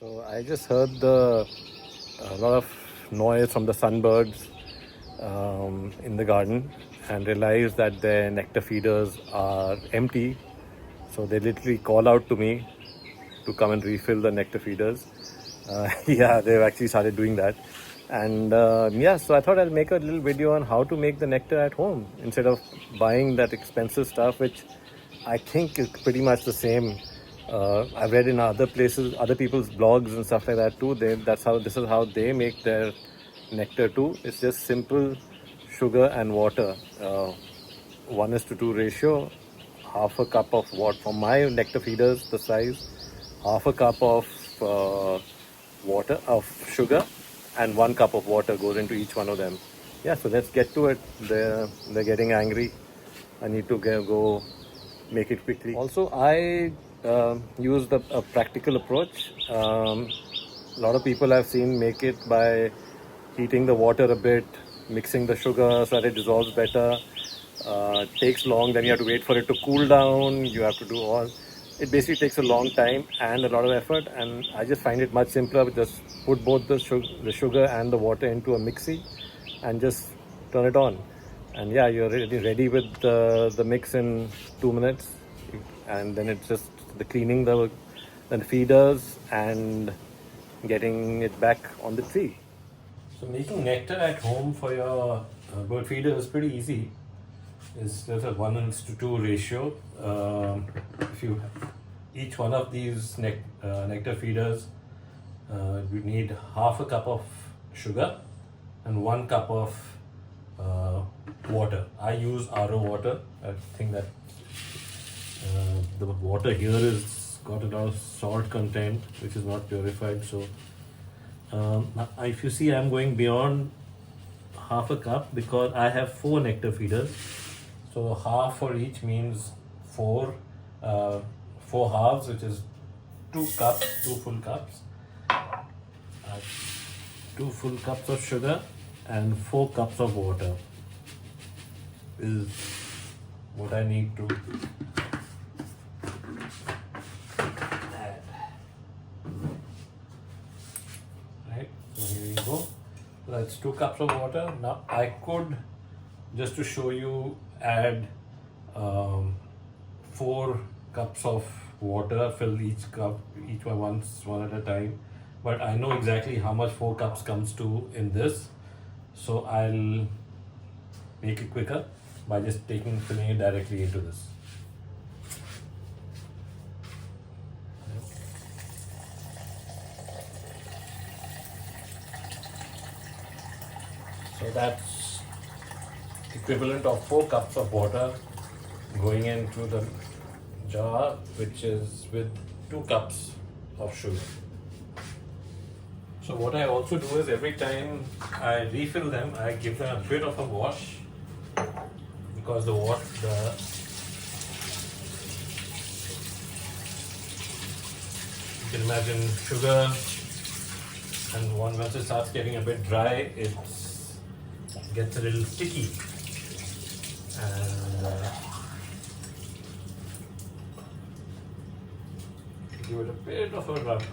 So I just heard a lot of noise from the sunbirds in the garden and realized that their nectar feeders are empty. So they literally call out to me to come and refill the nectar feeders. Yeah, they've actually started doing that. And yeah, so I thought I'll make a little video on how to make the nectar at home instead of buying that expensive stuff, which I think is pretty much the same. I've read in other places, other people's blogs and stuff like that too. This is how they make their nectar too. It's just simple sugar and water, 1:2 ratio. Half a cup of water for my nectar feeders, the size. Half a cup of sugar, and 1 cup of water goes into each one of them. Yeah, so let's get to it. They're getting angry. I need to go make it quickly. Also, I used a practical approach. A lot of people I've seen make it by heating the water a bit, mixing the sugar so that it dissolves better. It takes long, then you have to wait for it to cool down. You have to do all. It basically takes a long time and a lot of effort, and I just find it much simpler. Just put both the sugar and the water into a mixie and just turn it on. And yeah, you're ready with the mix in 2 minutes. And then it's just the cleaning the feeders and getting it back on the tree. So making nectar at home for your bird feeder is pretty easy. It's just a 1:2 ratio. If you each one of these nectar feeders, you need half a cup of sugar and 1 cup of water. I use RO water. I think that the water here is got a lot of salt content, which is not purified. So if you see, I'm going beyond half a cup because I have 4 nectar feeders. So half for each means 4 halves, which is 2 cups, 2 full cups. 2 full cups of sugar and 4 cups of water is what I need to add. Right, so here you go. So that's 2 cups of water. Now I could, just to show you, add 4 cups of water, fill each cup, each one at a time. But I know exactly how much 4 cups comes to in this, so I'll make it quicker by just filling it directly into this. So that's equivalent of 4 cups of water going into the jar, which is with 2 cups of sugar. So what I also do is every time I refill them, I give them a bit of a wash, because you can imagine sugar, and once it starts getting a bit dry, it gets a little sticky, and give it a bit of a rub.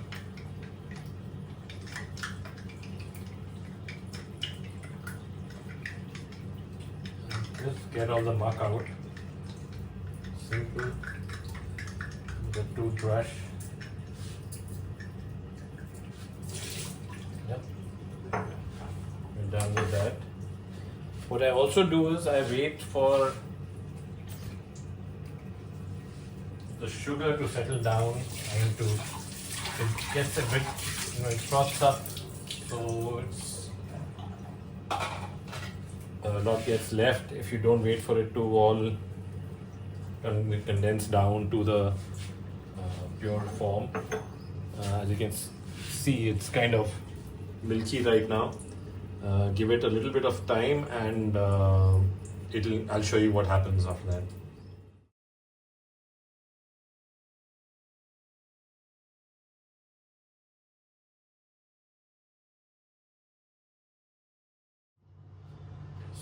Just get all the muck out. Simple. The toothbrush. Yep. We're done with that. What I also do is I wait for the sugar to settle down and it gets a bit, it froths up, so it's a lot gets left if you don't wait for it to all condense down to the pure form. As you can see, it's kind of milky right now. Give it a little bit of time, and I'll show you what happens after that.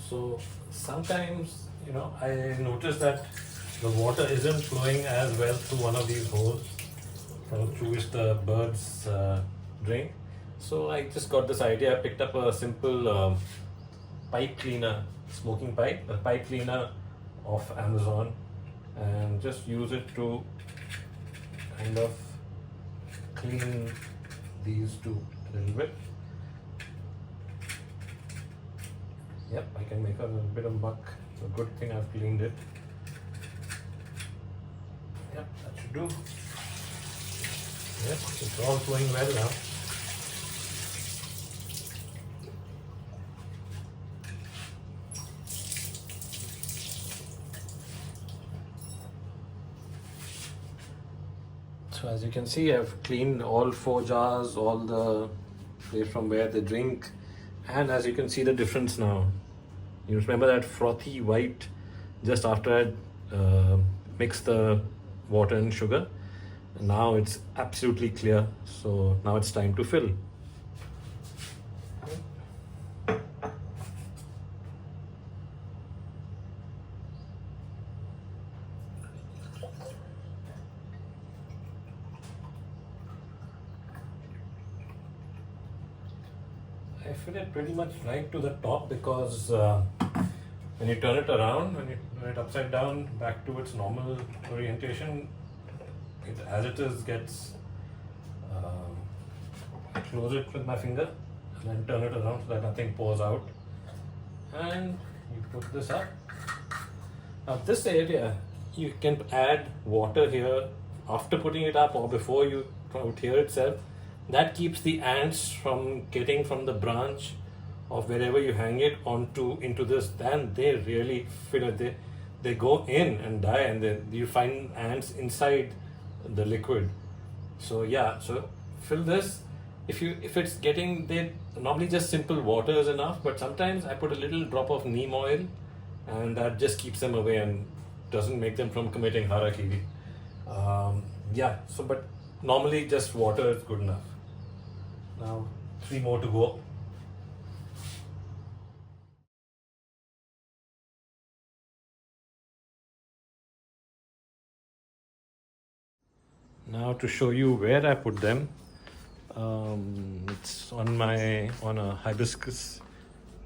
So sometimes, I notice that the water isn't flowing as well through one of these holes, through which the birds drink. So I just got this idea. I picked up a simple pipe cleaner, smoking pipe, a pipe cleaner of Amazon, and just use it to kind of clean these two a little bit. Yep, I can make a little bit of muck. It's a good thing I've cleaned it. Yep, that should do. Yep, it's all flowing well now. So as you can see, I've cleaned all 4 jars, all the place from where they drink, and as you can see the difference now. You remember that frothy white just after I mixed the water and sugar? And now it's absolutely clear. So now it's time to fill. I fill it pretty much right to the top because when you turn it around, when you turn it upside down back to its normal orientation, it as it is gets, I close it with my finger and then turn it around so that nothing pours out, and you put this up. Now this area, you can add water here after putting it up or before you put here itself. That keeps the ants from getting from the branch of wherever you hang it into this. Then they really feel it. They go in and die, and then you find ants inside the liquid. So yeah, so fill this. If it's getting, they normally just simple water is enough, but sometimes I put a little drop of neem oil, and that just keeps them away and doesn't make them from committing harakiri. Yeah, so but normally just water is good enough. Now 3 more to go. Now to show you where I put them, it's on a hibiscus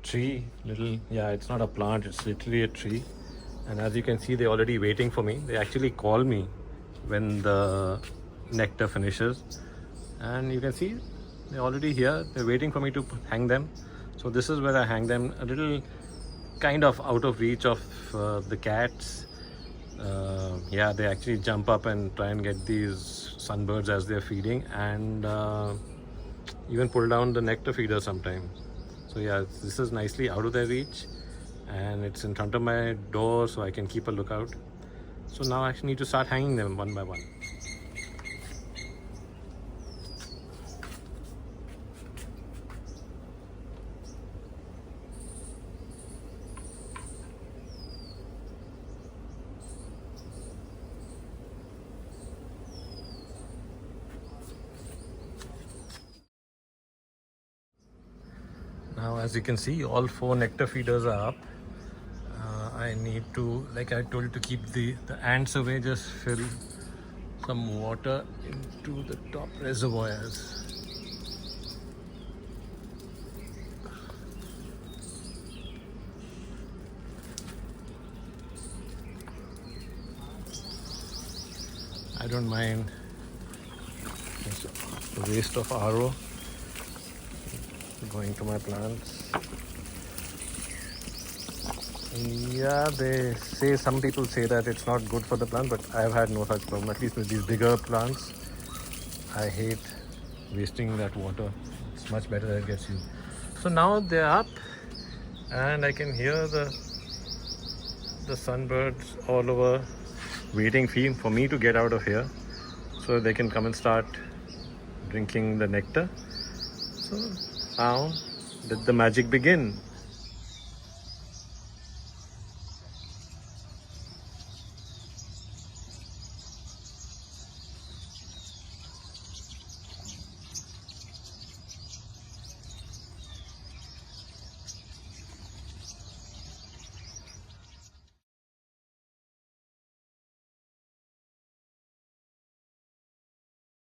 tree. It's not a plant, it's literally a tree. And as you can see, they're already waiting for me. They actually call me when the nectar finishes, and you can see they're already here. They're waiting for me to hang them. So this is where I hang them, a little kind of out of reach of the cats. They actually jump up and try and get these sunbirds as they're feeding, and even pull down the nectar feeder sometimes. So yeah, this is nicely out of their reach, and it's in front of my door, so I can keep a lookout. So now I actually need to start hanging them one by one. Now as you can see, all 4 nectar feeders are up. I need to, like I told you, to keep the ants away, just fill some water into the top reservoirs. I don't mind the waste of RO going to my plants. Yeah, some people say that it's not good for the plant, but I've had no such problem. At least with these bigger plants, I hate wasting that water. It's much better that it gets used. So now they're up, and I can hear the sunbirds all over waiting for me to get out of here so they can come and start drinking the nectar. So now let the magic begin.